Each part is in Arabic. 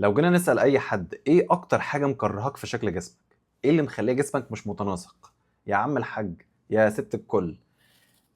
لو جينا نسأل أي حد إيه أكتر حاجة مكرهاك في شكل جسمك؟ إيه اللي مخليه جسمك مش متناسق؟ يا عم الحاج، يا ست الكل،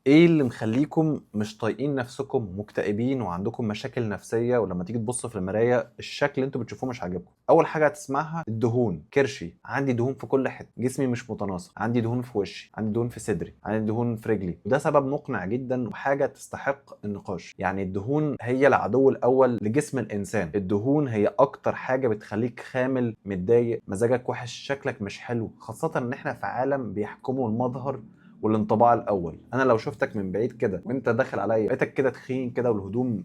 ايه اللي مخليكم مش طايقين نفسكم، مكتئبين وعندكم مشاكل نفسيه، ولما تيجي تبصوا في المرايه الشكل اللي انتوا بتشوفوه مش عاجبكم؟ اول حاجه هتسمعها الدهون. كرشي، عندي دهون في كل حته، جسمي مش متناسق، عندي دهون في وشي، عندي دهون في صدري، عندي دهون في رجلي. وده سبب مقنع جدا وحاجه تستحق النقاش. يعني الدهون هي العدو الاول لجسم الانسان. الدهون هي اكتر حاجه بتخليك خامل، متضايق، مزاجك وحش، شكلك مش حلو، خاصه ان احنا في عالم بيحكمه المظهر والانطباع الاول. انا لو شفتك من بعيد كده وانت داخل عليا لقيتك كده تخين كده والهدوم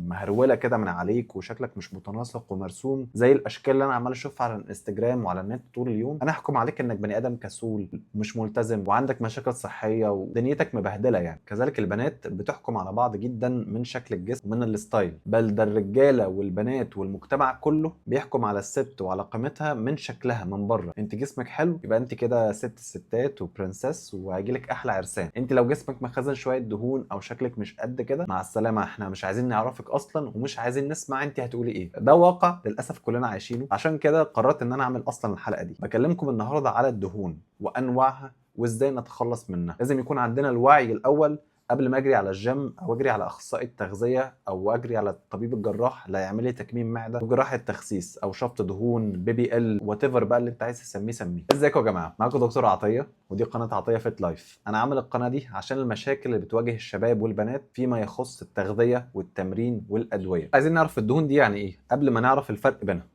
مهروله كده من عليك وشكلك مش متناسق ومرسوم زي الاشكال اللي انا عمال اشوفها على الانستجرام وعلى النت طول اليوم، انا احكم عليك انك بني ادم كسول ومش ملتزم وعندك مشاكل صحيه ودنيتك مبهدله. يعني كذلك البنات بتحكم على بعض جدا من شكل الجسم ومن الستايل، بل ده الرجاله والبنات والمجتمع كله بيحكم على الست وعلى قيمتها من شكلها من بره. انت جسمك حلو يبقى انت كده ست الستات وبرنسس وهيجيلك احلى عرسان. انت لو جسمك مخزن شويه دهون او شكلك مش قد كده، مع السلامه، احنا مش عايزين نعرفك اصلا ومش عايزين نسمع انت هتقولي ايه. ده واقع للاسف كلنا عايشينه. عشان كده قررت ان انا اعمل اصلا الحلقه دي. بكلمكم النهارده على الدهون وانواعها وازاي نتخلص منها. لازم يكون عندنا الوعي الاول قبل ما اجري على الجيم او اجري على اخصائي التغذيه او اجري على الطبيب الجراح اللي هيعمل لي تكميم معده او جراحه تخسيس او شفط دهون BBL وات ايفر بقى اللي انت عايز تسميه سميه. ازيكم يا جماعه؟ معاكم دكتور عطيه ودي قناه عطيه فيت لايف. انا عامل القناه دي عشان المشاكل اللي بتواجه الشباب والبنات فيما يخص التغذيه والتمرين والادويه. عايزين نعرف الدهون دي يعني ايه قبل ما نعرف الفرق بينها.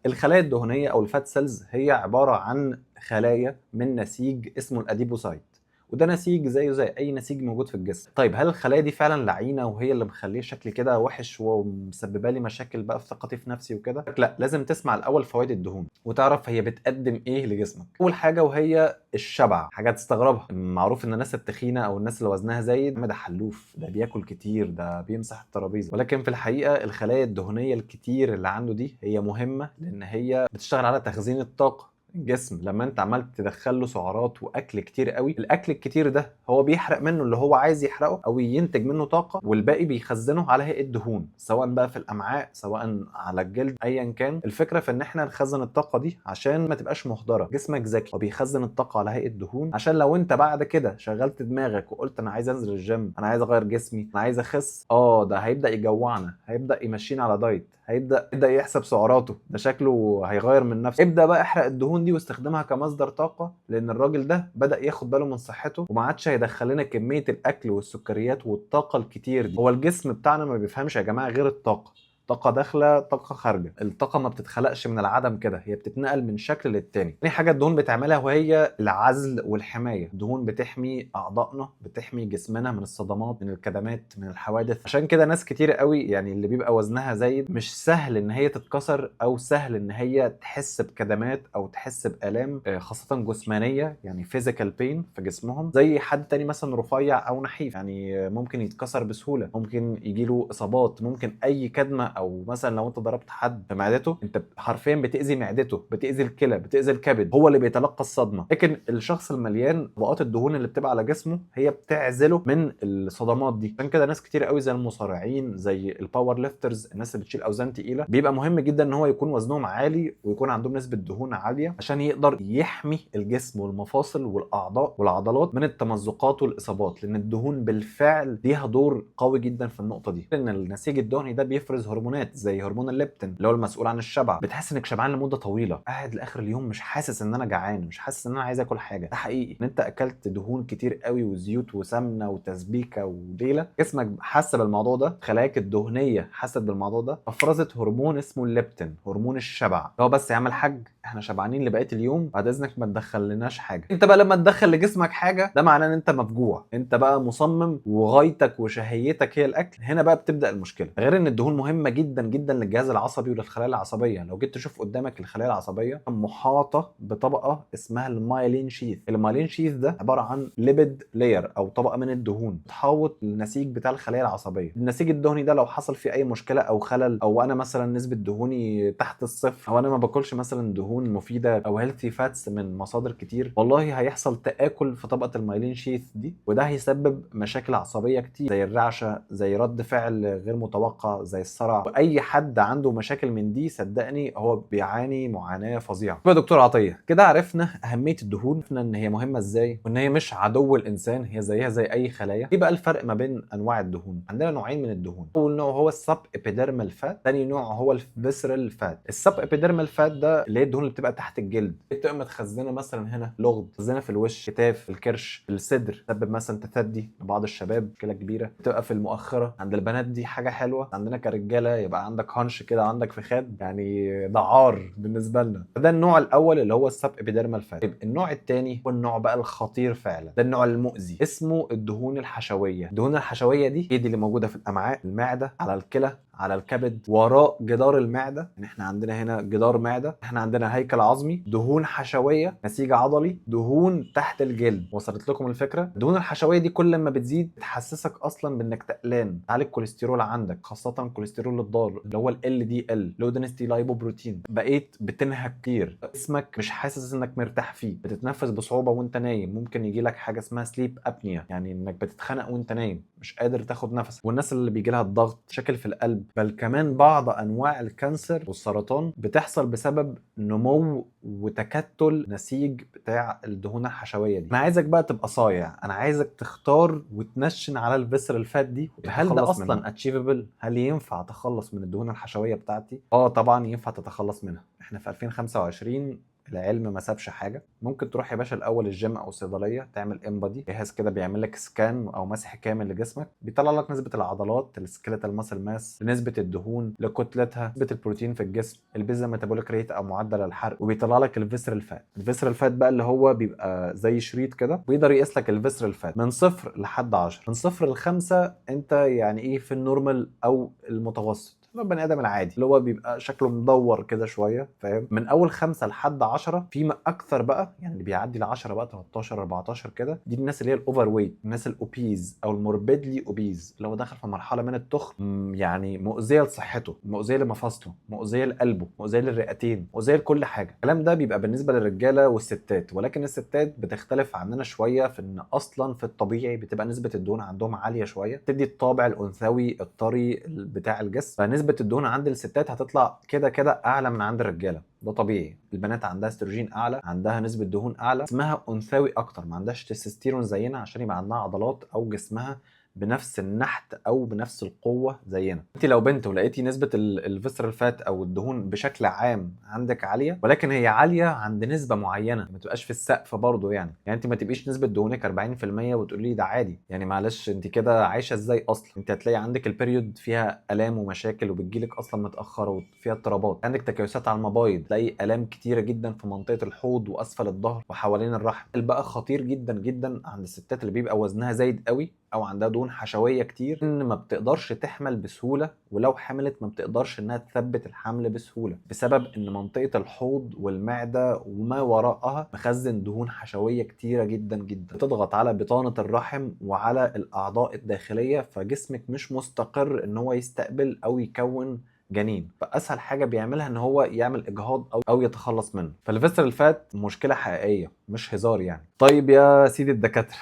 الخلايا الدهنيه او الفات سيلز هي عباره عن خلايا من نسيج اسمه الاديبوسايت، وده نسيج زيه زي اي نسيج موجود في الجسم. طيب هل الخلايا دي فعلا لعينه وهي اللي مخليه شكلي كده وحش ومسببه لي مشاكل بقى في ثقتي في نفسي وكده؟ لا، لازم تسمع الاول فوائد الدهون وتعرف هي بتقدم ايه لجسمك. اول حاجه وهي الشبع. حاجه تستغربها، معروف ان الناس التخينه او الناس اللي وزنها زايد ده حلوف، ده بياكل كتير، ده بيمسح الترابيزه. ولكن في الحقيقه الخلايا الدهنيه الكتير اللي عنده دي هي مهمه لان هي بتشتغل على تخزين الطاقه. الجسم لما انت عمال تدخل له سعرات واكل كتير قوي، الاكل الكتير ده هو بيحرق منه اللي هو عايز يحرقه او ينتج منه طاقه، والباقي بيخزنه على هيئه دهون، سواء بقى في الامعاء سواء على الجلد، ايا كان. الفكره في ان احنا نخزن الطاقه دي عشان ما تبقاش مهدره. جسمك ذكي وبيخزن الطاقه على هيئه دهون عشان لو انت بعد كده شغلت دماغك وقلت انا عايز انزل الجيم، انا عايز اغير جسمي، انا عايز اخس، ده هيبدا يجوعنا، هيبدا يمشينا على دايت، هيبدا يحسب سعراته، ده شكله هيغير من نفسه. ابدا بقى احرق الدهون دي واستخدمها كمصدر طاقه، لان الراجل ده بدا ياخد باله من صحته وما عادش هيدخل لنا كميه الاكل والسكريات والطاقه الكتير دي. هو الجسم بتاعنا ما بيفهمش يا جماعه غير الطاقه. طاقة داخلة، طاقة خارجة. الطاقة ما بتتخلقش من العدم كده، هي بتتنقل من شكل للتاني. تاني حاجة الدهون بتعملها وهي العزل والحماية. الدهون بتحمي أعضائنا، بتحمي جسمنا من الصدمات، من الكدمات، من الحوادث. عشان كده ناس كتير قوي يعني اللي بيبقى وزنها زايد مش سهل ان هي تتكسر او سهل ان هي تحس بكدمات او تحس بآلام خاصة جسمانية، يعني فيزيكال بين في جسمهم، زي حد تاني مثلا رفيع او نحيف. يعني ممكن يتكسر بسهولة، ممكن يجيله اصابات، ممكن اي كدمة، او مثلا لو انت ضربت حد في معدته انت حرفيا بتاذي معدته، بتاذي الكلى، بتاذي الكبد، هو اللي بيتلقى الصدمه. لكن الشخص المليان طبقات الدهون اللي بتبقى على جسمه هي بتعزله من الصدمات دي. عشان كده ناس كتير قوي زي المصارعين، زي الباور ليفترز، الناس اللي بتشيل اوزان تقيله، بيبقى مهم جدا ان هو يكون وزنهم عالي ويكون عندهم نسبه دهون عاليه عشان يقدر يحمي الجسم والمفاصل والاعضاء والعضلات من التمزقات والاصابات، لان الدهون بالفعل ليها دور قوي جدا في النقطه دي. لان النسيج الدهني ده بيفرز هرمونات زي هرمون الليبتين اللي هو المسؤول عن الشبع. بتحس انك شبعان لمده طويله، قاعد لاخر اليوم مش حاسس ان انا جعان، مش حاسس ان انا عايز اكل حاجه. ده حقيقي ان انت اكلت دهون كتير قوي وزيوت وسمنه وتسبيكه وليله. جسمك حس بالموضوع ده، خلاياك الدهنيه حست بالموضوع ده، افرزت هرمون اسمه الليبتين، هرمون الشبع. هو بس يا عم الحاج احنا شبعانين لبقيه اليوم، بعد اذنك ما تدخلناش حاجه. انت بقى لما تدخل لجسمك حاجه ده معناه ان انت مفجوع، انت بقى مصمم وغايتك وشهيتك هي الاكل. هنا بقى بتبدا المشكله. غير ان الدهون مهمه جدا جدا للجهاز العصبي وللخلايا العصبيه. لو جيت تشوف قدامك الخلايا العصبيه محاطه بطبقه اسمها المايلين شيث. المايلين شيث ده عباره عن ليبيد لاير او طبقه من الدهون بتحوط النسيج بتاع الخلايا العصبيه. النسيج الدهني ده لو حصل فيه اي مشكله او خلل، او انا مثلا نسبه دهوني تحت الصفر، او انا ما باكلش مثلا دهون مفيده او هيلثي فاتس من مصادر كتير، والله هيحصل تاكل في طبقه المايلين شيث دي، وده هيسبب مشاكل عصبيه كتير زي الرعشه، زي رد فعل غير متوقع، زي الصرع، فظيعه، واي حد عنده مشاكل من دي صدقني هو بيعاني معاناه فظيعه. يا دكتور عطيه كده عرفنا اهميه الدهون، عرفنا ان هي مهمه ازاي، وان هي مش عدو الانسان، هي زيها زي اي خلايا. ايه بقى الفرق ما بين انواع الدهون؟ عندنا نوعين من الدهون. اول نوع هو السب ابيديرمال فات، ثاني نوع هو الفيسرال فات. السب ابيديرمال فات ده اللي هي الدهون اللي بتبقى تحت الجلد، بتبقى متخزنه مثلا هنا لغد، متخزنه في الوش، كتاف، الكرش، الصدر، تسبب مثلا تثدي لبعض الشباب، مشكله كبيره. بتبقى في المؤخره عند البنات، دي حاجه حلوه. عندنا كرجاله يبقى عندك هانش كده، عندك فخاد، يعني ده عار بالنسبه لنا. ده النوع الاول اللي هو السب ابيديرمال فات. النوع الثاني هو النوع بقى الخطير فعلا، ده النوع المؤذي، اسمه الدهون الحشويه. الدهون الحشويه دي هي دي اللي موجوده في الامعاء، المعده، على الكلى، على الكبد، وراء جدار المعده. يعني احنا عندنا هنا جدار معده، احنا عندنا هيكل عظمي، دهون حشويه، نسيج عضلي، دهون تحت الجلد. وصلت لكم الفكره؟ الدهون الحشويه دي كل ما بتزيد بتحسسك اصلا بانك تقلان، تعالي الكوليسترول عندك، خاصه الكوليسترول الضار اللي هو ال دي ال، لو دنستي لايبوبروتين. بقيت بتنهك كتير، جسمك مش حاسس انك مرتاح فيه، بتتنفس بصعوبه وانت نايم، ممكن يجي لك حاجه اسمها سليب ابنيا، يعني انك بتتخنق وانت نايم، مش قادر تاخد نفس. والناس اللي بيجي لها الضغط، مشاكل في القلب، بل كمان بعض انواع الكانسر والسرطان بتحصل بسبب نمو وتكتل نسيج بتاع الدهون الحشويه دي. انا عايزك بقى تبقى صايع، انا عايزك تختار وتنشن على الفيسرال فات دي. هل ده اصلا اتشيفبل؟ هل ينفع اتخلص من الدهون الحشويه بتاعتي؟ طبعا ينفع تتخلص منها. احنا في 2025، العلم ما سابش حاجه. ممكن تروح يا باشا الاول الجيم او الصيدليه، تعمل امبادي، جهاز كده بيعمل لك سكان او مسح كامل لجسمك، بيطلع لك نسبه العضلات، السكيلتال ماسل ماس، نسبه الدهون لكتلتها، نسبه البروتين في الجسم، البيزا ميتابوليك ريت او معدل الحرق، وبيطلع لك الفيسرال فات. الفيسرال فات بقى اللي هو بيبقى زي شريط كده، بيقدر يقيس لك الفيسرال فات من 0 لحد 10. من 0 ل5 انت يعني ايه في النورمال او المتوسط، البني ادم العادي اللي هو بيبقى شكله مدور كده شويه، فاهم؟ من اول 5 لحد 10، فيما اكثر بقى يعني اللي بيعدي ل 10 بقى 13 14 كده، دي الناس اللي هي الاوفر ويت، الناس الاوبيز او الموربيدلي اوبيز، اللي هو داخل في مرحله من التخن، يعني مؤذيه لصحته، مؤذيه لمفاصله، مؤذيه لقلبه، مؤذيه للرئتين، مؤذيه لكل حاجه. الكلام ده بيبقى بالنسبه للرجاله والستات، ولكن الستات بتختلف عننا شويه في ان اصلا في الطبيعي بتبقى نسبه الدهون عندهم عاليه شويه، تدي الطابع الانثوي الطري بتاع الجسم. نسبة الدهون عند الستات هتطلع كده كده اعلى من عند الرجاله، ده طبيعي. البنات عندها استروجين اعلى، عندها نسبه دهون اعلى، اسمها انثوي اكتر، ما عندهاش تستوستيرون زينا عشان يبقى عندها عضلات او جسمها بنفس النحت او بنفس القوه زينا. انت لو بنت ولقيتي نسبه الفيسرال فات او الدهون بشكل عام عندك عاليه، ولكن هي عاليه عند نسبه معينه، ما تبقاش في السقف برضه، يعني انت ما تبقيش نسبه دهونك 40% وتقولي لي ده عادي. يعني معلش، انت كده عايشه ازاي اصلا؟ انت هتلاقي عندك البيريود فيها الام ومشاكل، وبتجيلك اصلا متاخره وفيها اضطرابات، عندك تكيسات على المبايض، تلاقي الام كتيره جدا في منطقه الحوض واسفل الظهر وحوالين الرحم. بقى خطير جدا جدا عند الستات اللي بيبقى وزنها زايد قوي او عندها دهون حشويه كتير، ان ما بتقدرش تحمل بسهوله، ولو حملت ما بتقدرش انها تثبت الحمل بسهوله، بسبب ان منطقه الحوض والمعده وما وراءها مخزن دهون حشويه كتيره جدا جدا، بتضغط على بطانه الرحم وعلى الاعضاء الداخليه، فجسمك مش مستقر ان هو يستقبل او يكون جنين. فاسهل حاجه بيعملها ان هو يعمل اجهاض او يتخلص منه. فالفيسرال فات مشكله حقيقيه مش هزار يعني. طيب يا سيدي الدكاتره،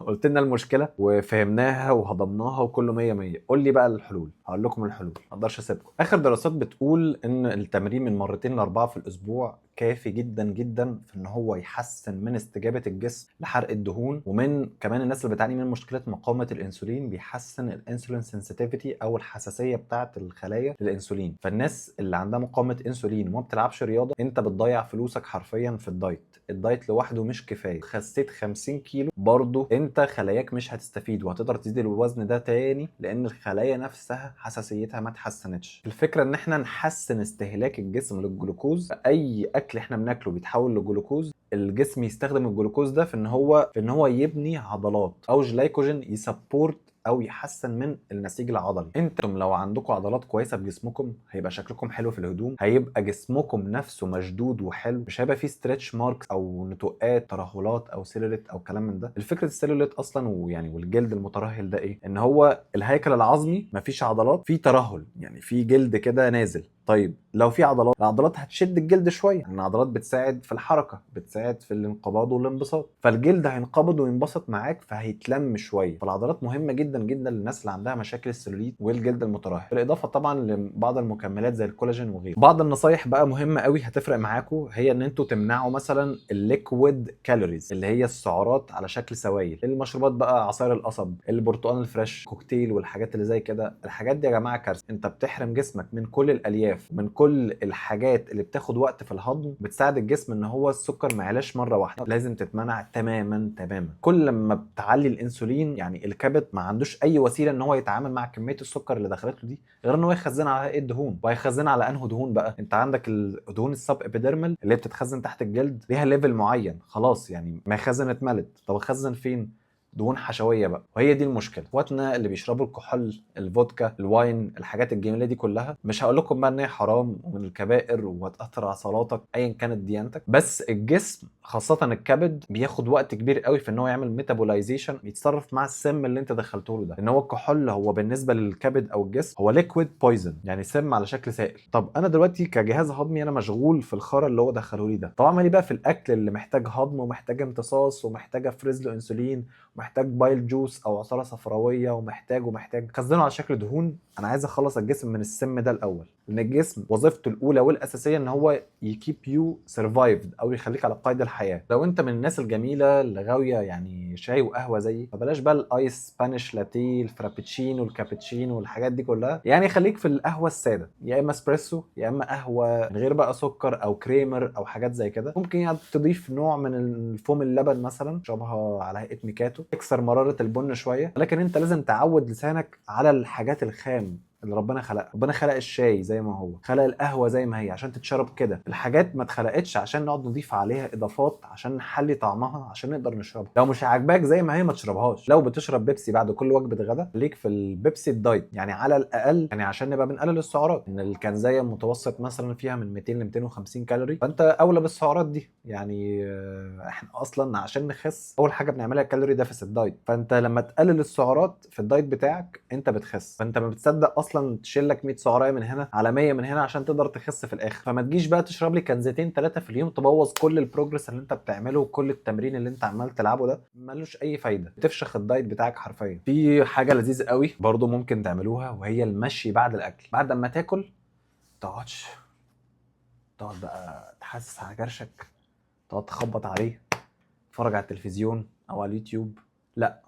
قلت لنا المشكله وفهمناها وهضمناها وكله 100 100. قول لي بقى الحلول. هقول لكم الحلول، ما اقدرش اسيبكم. اخر دراسات بتقول ان التمرين من 2 ل 4 في الاسبوع كافي جدا جدا في ان هو يحسن من استجابه الجسم لحرق الدهون، ومن كمان الناس اللي بتعاني من مشكله مقاومه الانسولين بيحسن الانسولين سنسيتيفيتي او الحساسيه بتاعه الخلايا للانسولين. فالناس اللي عندها مقاومه انسولين وما بتلعبش رياضه، انت بتضيع فلوسك حرفيا في الدايت. الدايت لوحده مش كفايه. خسيت 50 كيلو برضه انت خلاياك مش هتستفيد، وهتقدر تزيد الوزن ده تاني، لان الخلايا نفسها حساسيتها ما اتحسنتش. الفكره ان احنا نحسن استهلاك الجسم للجلوكوز. اي اكل احنا بناكله بيتحول لجلوكوز، الجسم يستخدم الجلوكوز ده في ان هو يبني عضلات او جلايكوجين يسبورت او يحسن من النسيج العضلي. انتم لو عندكم عضلات كويسه في جسمكم، هيبقى شكلكم حلو في الهدوم، هيبقى جسمكم نفسه مشدود وحلو، مش هيبقى فيه ستريتش ماركس او نتوءات ترهلات او سيلوليت او كلام من ده. الفكره السيلوليت اصلا ويعني والجلد المترهل ده ايه؟ ان هو الهيكل العظمي مفيش عضلات، فيه ترهل، يعني فيه جلد كده نازل، طيب لو في عضلات، العضلات هتشد الجلد شويه، يعني العضلات بتساعد في الحركه، بتساعد في الانقباض والانبساط، فالجلد هينقبض وينبسط معاك فهيتلم شويه. فالعضلات مهمه جدا جدا للناس اللي عندها مشاكل السلوليت والجلد المترهل، بالاضافه طبعا لبعض المكملات زي الكولاجين وغيره. بعض النصايح بقى مهمه قوي هتفرق معاكم، هي ان انتوا تمنعوا مثلا الليكويد كالوريز اللي هي السعرات على شكل سوائل، المشروبات بقى، عصير القصب، البرتقال الفريش، كوكتيل والحاجات اللي زي كده. الحاجات دي يا جماعه كارثه، انت بتحرم جسمك من كل الالياف، من كل الحاجات اللي بتاخد وقت في الهضم، بتساعد الجسم ان هو السكر ما يعلاش مره واحده، لازم تتمنع تماما تماما. كل لما بتعلي الانسولين، يعني الكبد ما عندوش اي وسيله ان هو يتعامل مع كميه السكر اللي دخلت له دي غير ان هو يخزنها على هيئه دهون. وهيخزنها على انه دهون بقى؟ انت عندك الدهون السب ابيديرمال اللي بتتخزن تحت الجلد، ليها ليفل معين خلاص، يعني ما يخزن اتملت. طب اخزن فين؟ دهون حشويه بقى. وهي دي المشكله. اخواتنا اللي بيشربوا الكحول، الفودكا، الواين، الحاجات الجميله دي كلها، مش هقول لكم بقى ان هي حرام ومن الكبائر وهتاثر على صلاتك ايا كانت ديانتك، بس الجسم خاصه الكبد بياخد وقت كبير قوي في ان هو يعمل ميتابولايزيشن، يتصرف مع السم اللي انت دخلته له ده. ان هو الكحول هو بالنسبه للكبد او الجسم هو ليكويد بويزن، يعني سم على شكل سائل. طب انا دلوقتي كجهاز هضمي انا مشغول في الخرا اللي هو دخله لي ده، طب اعمل ايه بقى في الاكل اللي محتاج هضم ومحتاج امتصاص ومحتاج افرز له انسولين، محتاج بايل جوس او عصاره صفراويه، ومحتاج خزنه على شكل دهون؟ انا عايز اخلص الجسم من السم ده الاول، لان الجسم وظيفته الاولى والاساسيه ان هو يكيب يو سرفايفد او يخليك على قيد الحياه. لو انت من الناس الجميله اللي غاويه يعني شاي وقهوه زيي، فبلاش بقى الايس سبانيش لاتيه، الفرابتشينو، الكابتشينو والحاجات دي كلها، يعني خليك في القهوه الساده، يا اما اسبريسو يا اما قهوه من غير بقى سكر او كريمر او حاجات زي كده. ممكن يعني تضيف نوع من الفوم اللبن مثلا، تشربها على هيئه ميكاتو، تكسر مراره البن شويه. لكن انت لازم تعود لسانك على الحاجات الخام اللي ربنا خلقها. ربنا خلق الشاي زي ما هو، خلق القهوه زي ما هي عشان تتشرب كده. الحاجات ما اتخلقتش عشان نقعد نضيف عليها اضافات عشان نحلي طعمها عشان نقدر نشربها. لو مش عاجباك زي ما هي ما تشربهاش. لو بتشرب بيبسي بعد كل وجبه غدا، ليك في البيبسي الدايت، يعني على الاقل، يعني عشان نبقى بنقلل السعرات، ان الكنزايه المتوسط مثلا فيها من 200 ل 250 كالوري، فانت اولى بالسعرات دي. يعني احنا اصلا عشان نخس اول حاجه بنعملها كالوري ديفيسيت دايت، فانت لما تقلل السعرات في الدايت بتاعك انت بتخس. فانت ما بتصدق اصلا تشيل لك 100 سعرايه من هنا على 100 من هنا عشان تقدر تخس في الاخر. فما تجيش بقى تشرب لي كنزتين ثلاثه في اليوم تبوظ كل البروجرس اللي انت بتعمله وكل التمرين اللي انت عمال تلعبه ده، ملوش اي فايده، تفشخ الدايت بتاعك حرفيا. في حاجه لذيذه قوي برضو ممكن تعملوها، وهي المشي بعد الاكل. بعد ما تاكل تقعدش، تقعد بقى تحسس على كرشك، تقعد تخبط عليه، تتفرج على التلفزيون او على اليوتيوب. لا،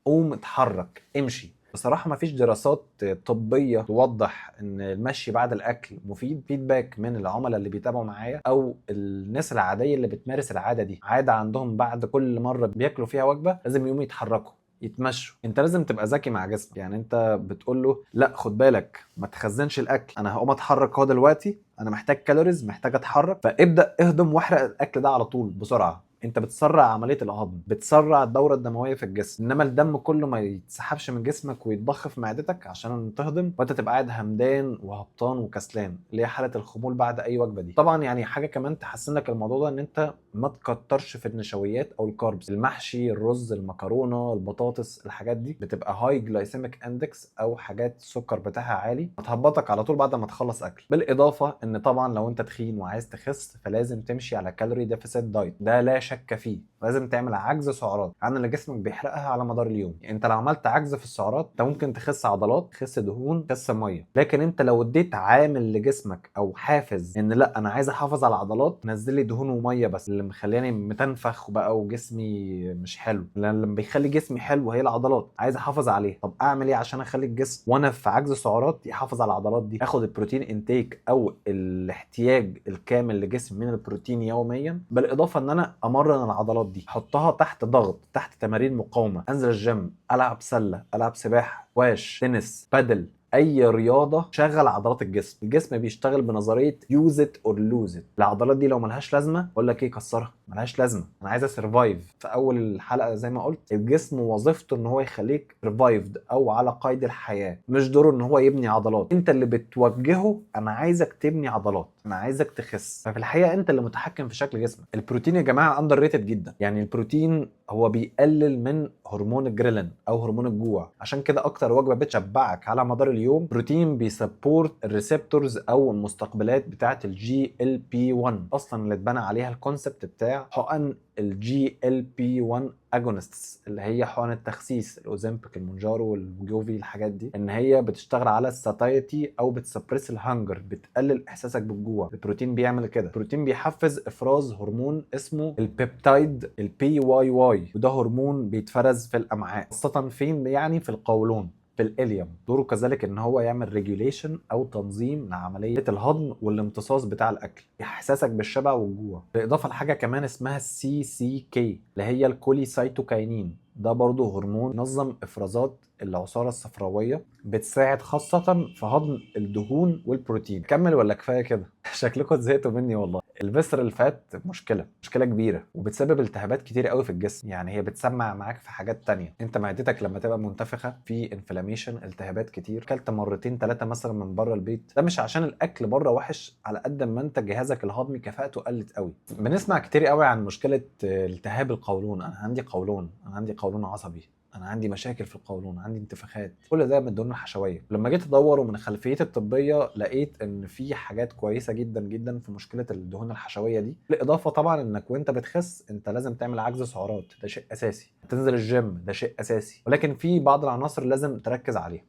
قوم اتحرك، امشي. بصراحة ما فيش دراسات طبية توضح ان المشي بعد الاكل مفيد. فيدباك من العملاء اللي بيتابعوا معايا او الناس العادية اللي بتمارس العادة دي، عادة عندهم بعد كل مرة بياكلوا فيها وجبة لازم يقوموا يتحركوا، يتمشوا. انت لازم تبقى ذكي مع جسمك، يعني انت بتقول له لا خد بالك ما تخزنش الاكل، انا هقوم اتحرك اهو دلوقتي، انا محتاج كالوريز، محتاج اتحرك، فابدا اهضم واحرق الاكل ده على طول بسرعه. انت بتسرع عمليه الهضم، بتسرع الدوره الدمويه في الجسم، انما الدم كله ما يتسحبش من جسمك ويتضخ في معدتك عشان تهضم، وانت تبقى قاعد همدان وهبطان وكسلان، اللي هي حاله الخمول بعد اي وجبه دي. طبعا يعني حاجه كمان تحسن لك الموضوع ده، ان انت ما تكترش في النشويات او الكاربس، المحشي، الرز، المكرونه، البطاطس، الحاجات دي بتبقى هاي جلايسيميك اندكس او حاجات السكر بتاعها عالي، هتهبطك على طول بعد ما تخلص اكل. بالاضافه ان طبعا لو انت تخين وعايز تخس فلازم تمشي على كالوري ديفيسيت دايت، ده لا شك فيه. لازم تعمل عجز سعرات عن اللي جسمك بيحرقها على مدار اليوم. يعني انت لو عملت عجز في السعرات انت ممكن تخس عضلات، تخس دهون، تخس ميه. لكن انت لو اديت عامل لجسمك او حافز ان لا انا عايز احافظ على العضلات، نزل لي دهون وميه بس، اللي مخليني متنفخ بقى وجسمي مش حلو، لان اللي بيخلي جسمي حلو هي العضلات، عايز احافظ عليها. طب اعمل ايه عشان اخلي الجسم وانا في عجز سعرات يحافظ على العضلات دي؟ اخد البروتين انتيك او الاحتياج الكامل لجسمي من البروتين يوميا، بالاضافه ان انا امرن العضلات دي، احطها تحت ضغط، تحت تمارين مقاومه، انزل الجيم، العب سله، العب سباحه، واش، تنس، بادل، اي رياضه شغل عضلات الجسم. الجسم بيشتغل بنظريه يوز ات اور لوز ات. العضلات دي لو ملهاش لازمه اقول لك ايه، كسرها، ملهاش لازمه، انا عايز اسرفايف. في اول الحلقه زي ما قلت، الجسم وظيفته ان هو يخليك سرفايفد او على قيد الحياه، مش دوره ان هو يبني عضلات. انت اللي بتوجهه انا عايزك تبني عضلات. انا عايزك تخس. ففي الحقيقه انت اللي متحكم في شكل جسمك. البروتين يا جماعه اندر ريتد جدا. يعني البروتين هو بيقلل من هرمون الجريلين او هرمون الجوع، عشان كده اكتر وجبه بتشبعك على مدار اليوم بروتين بيسبورت الريسبتورز او المستقبلات بتاعه الجي ال بي 1 اصلا، اللي اتبنى عليها الكونسبت بتاع حقن الجي ال بي 1 اجونستس، اللي هي حقن التخسيس، الاوزمبيك، المونجارو، والجوفي، الحاجات دي، ان هي بتشتغل على الساتايتي او بتسبريس الهانجر، بتقلل احساسك بالجوع. البروتين بيعمل كده. البروتين بيحفز افراز هرمون اسمه البيبتايد البي واي واي، وده هرمون بيتفرز في الامعاء، خاصه فين؟ يعني في القولون، في الاليوم. دوره كذلك ان هو يعمل ريجوليشن او تنظيم لعمليه الهضم والامتصاص بتاع الاكل، يحسسك بالشبع والجوع. بالاضافه لحاجه كمان اسمها السي سي كي، اللي هي الكوليسيتوكاينين، ده برضه هرمون ينظم افرازات العصاره الصفراويه، بتساعد خاصه في هضم الدهون والبروتين. كمل ولا كفايه كده؟ شكلكم زهقتوا مني والله. الفيسرال فات مشكله كبيره، وبتسبب التهابات كتير قوي في الجسم. يعني هي بتسمع معاك في حاجات تانية. انت معدتك لما تبقى منتفخه، في انفلاميشن، التهابات كتير، كلت مرتين 3 مثلا من بره البيت، ده مش عشان الاكل بره وحش، على قد ما انت جهازك الهضمي كفاءته قلت قوي. بنسمع كتير قوي عن مشكله التهاب القولون. انا عندي قولون، انا عندي قولون عصبي، انا عندي مشاكل في القولون، عندي انتفاخات، كل ده من الدهون الحشويه. لما جيت ادور من خلفيتي الطبيه، لقيت ان في حاجات كويسه جدا جدا في مشكله الدهون الحشويه دي. بالاضافه طبعا انك وانت بتخس انت لازم تعمل عجز سعرات، ده شيء اساسي، تنزل الجيم، ده شيء اساسي، ولكن في بعض العناصر لازم تركز عليها.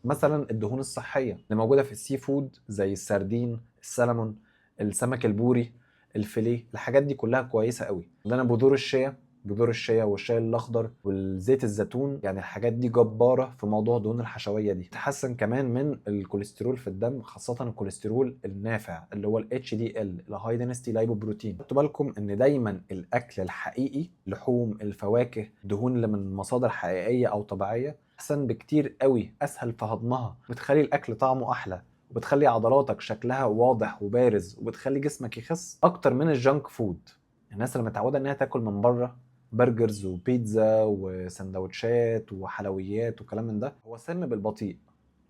مثلا الدهون الصحيه اللي موجوده في السي فود، زي السردين، السلمون، السمك البوري، الفيليه، الحاجات دي كلها كويسه قوي. عندنا بذور الشيا والشاي الاخضر والزيت الزيتون، يعني الحاجات دي جباره في موضوع الدهون الحشويه دي. تحسن كمان من الكوليسترول في الدم، خاصه الكوليسترول النافع اللي هو الاتش دي ال، الهاي دنسيتي لايبوبروتين. خدوا بالكم ان دايما الاكل الحقيقي، لحوم، الفواكه، دهون اللي من مصادر حقيقيه او طبيعيه، احسن بكتير قوي، اسهل في هضمها، بتخلي الاكل طعمه احلى، وبتخلي عضلاتك شكلها واضح وبارز، وبتخلي جسمك يخس اكتر من الجانك فود. الناس اللي متعوده انها تاكل من بره برجرز وبيتزا وسندوتشات وحلويات وكلام من ده، هو سم بالبطيء.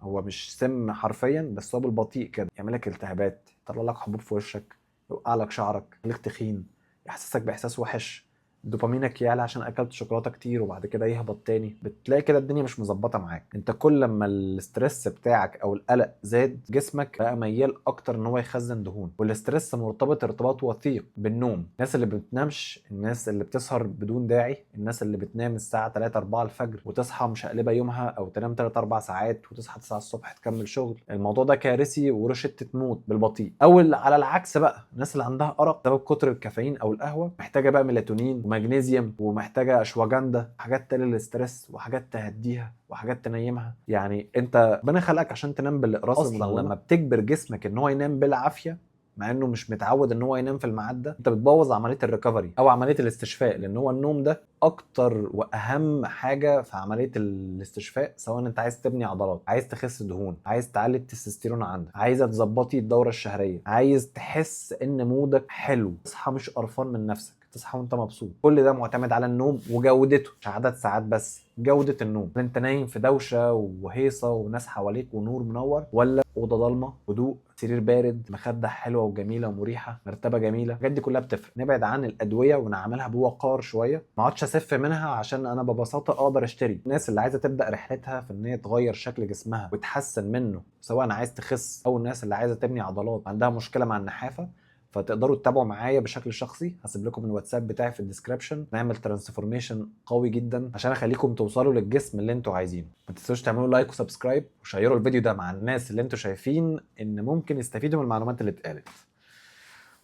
هو مش سم حرفيا، بس هو بالبطيء كده يعمل لك التهابات، يطلع لك حبوب في وشك، يوقع لك شعرك، يخليك تخين، يحسسك باحساس وحش، دوبامينك يعلى عشان اكلت شوكولاته كتير، وبعد كده يهبط تاني. بتلاقي كده الدنيا مش مظبطه معاك. انت كل لما الاسترس بتاعك او القلق زاد، جسمك بقى ميال اكتر ان هو يخزن دهون. والاسترس مرتبط ارتباط وثيق بالنوم. الناس اللي بتنامش، الناس اللي بتسهر بدون داعي، الناس اللي بتنام الساعه 3 4 الفجر وتصحى مشقلبه يومها، او تنام 3 4 ساعات وتصحى 9 الصبح تكمل شغل، الموضوع ده كارثي ورشدة تموت بالبطيء. او على العكس بقى، الناس اللي عندها ارق بسبب كتر الكافيين او القهوه، محتاجه بقى ميلاتونين ومغنيسيوم، ومحتاجه اشواجندا، حاجات تقلل الاسترس وحاجات تهديها وحاجات تنيمها. يعني انت ربنا خلقك عشان تنام بالاقراص اصلا. لما بتجبر جسمك ان هو ينام بالعافيه، مع انه مش متعود ان هو ينام في الميعاد ده، انت بتبوظ عمليه الريكفري او عمليه الاستشفاء. لان هو النوم ده اكتر واهم حاجه في عمليه الاستشفاء، سواء انت عايز تبني عضلات، عايز تخس دهون، عايز تعلي التستوستيرون عندك، عايزه تظبطي الدوره الشهريه، عايز تحس ان مودك حلو، تصحى مش قرفان من نفسك، تصحى وانت مبسوط. كل ده معتمد على النوم وجودته، مش عدد ساعات بس، جودة النوم. انت نايم في دوشة وهيصة وناس حواليك ونور منور، ولا أوضة ضلمة، هدوء، سرير بارد، مخدة حلوة وجميلة ومريحة، مرتبة جميلة. الحاجات دي كلها بتفرق. نبعد عن الأدوية ونعملها بوقار شوية، ما اقعدش اسف منها عشان انا ببساطة اقدر اشتري. الناس اللي عايزة تبدأ رحلتها في ان هي تغير شكل جسمها وتحسن منه، سواء عايز تخس او الناس اللي عايزة تبني عضلات عندها مشكلة مع النحافة، فتقدروا تتابعوا معايا بشكل شخصي. هسيب لكم الواتساب بتاعي في الديسكربشن، نعمل ترانسفورميشن قوي جدا عشان اخليكم توصلوا للجسم اللي انتوا عايزينه. ما تنسوش تعملوا لايك وسبسكرايب وشيروا الفيديو ده مع الناس اللي انتوا شايفين ان ممكن يستفيدوا من المعلومات اللي اتقالت.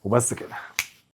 وبس كده.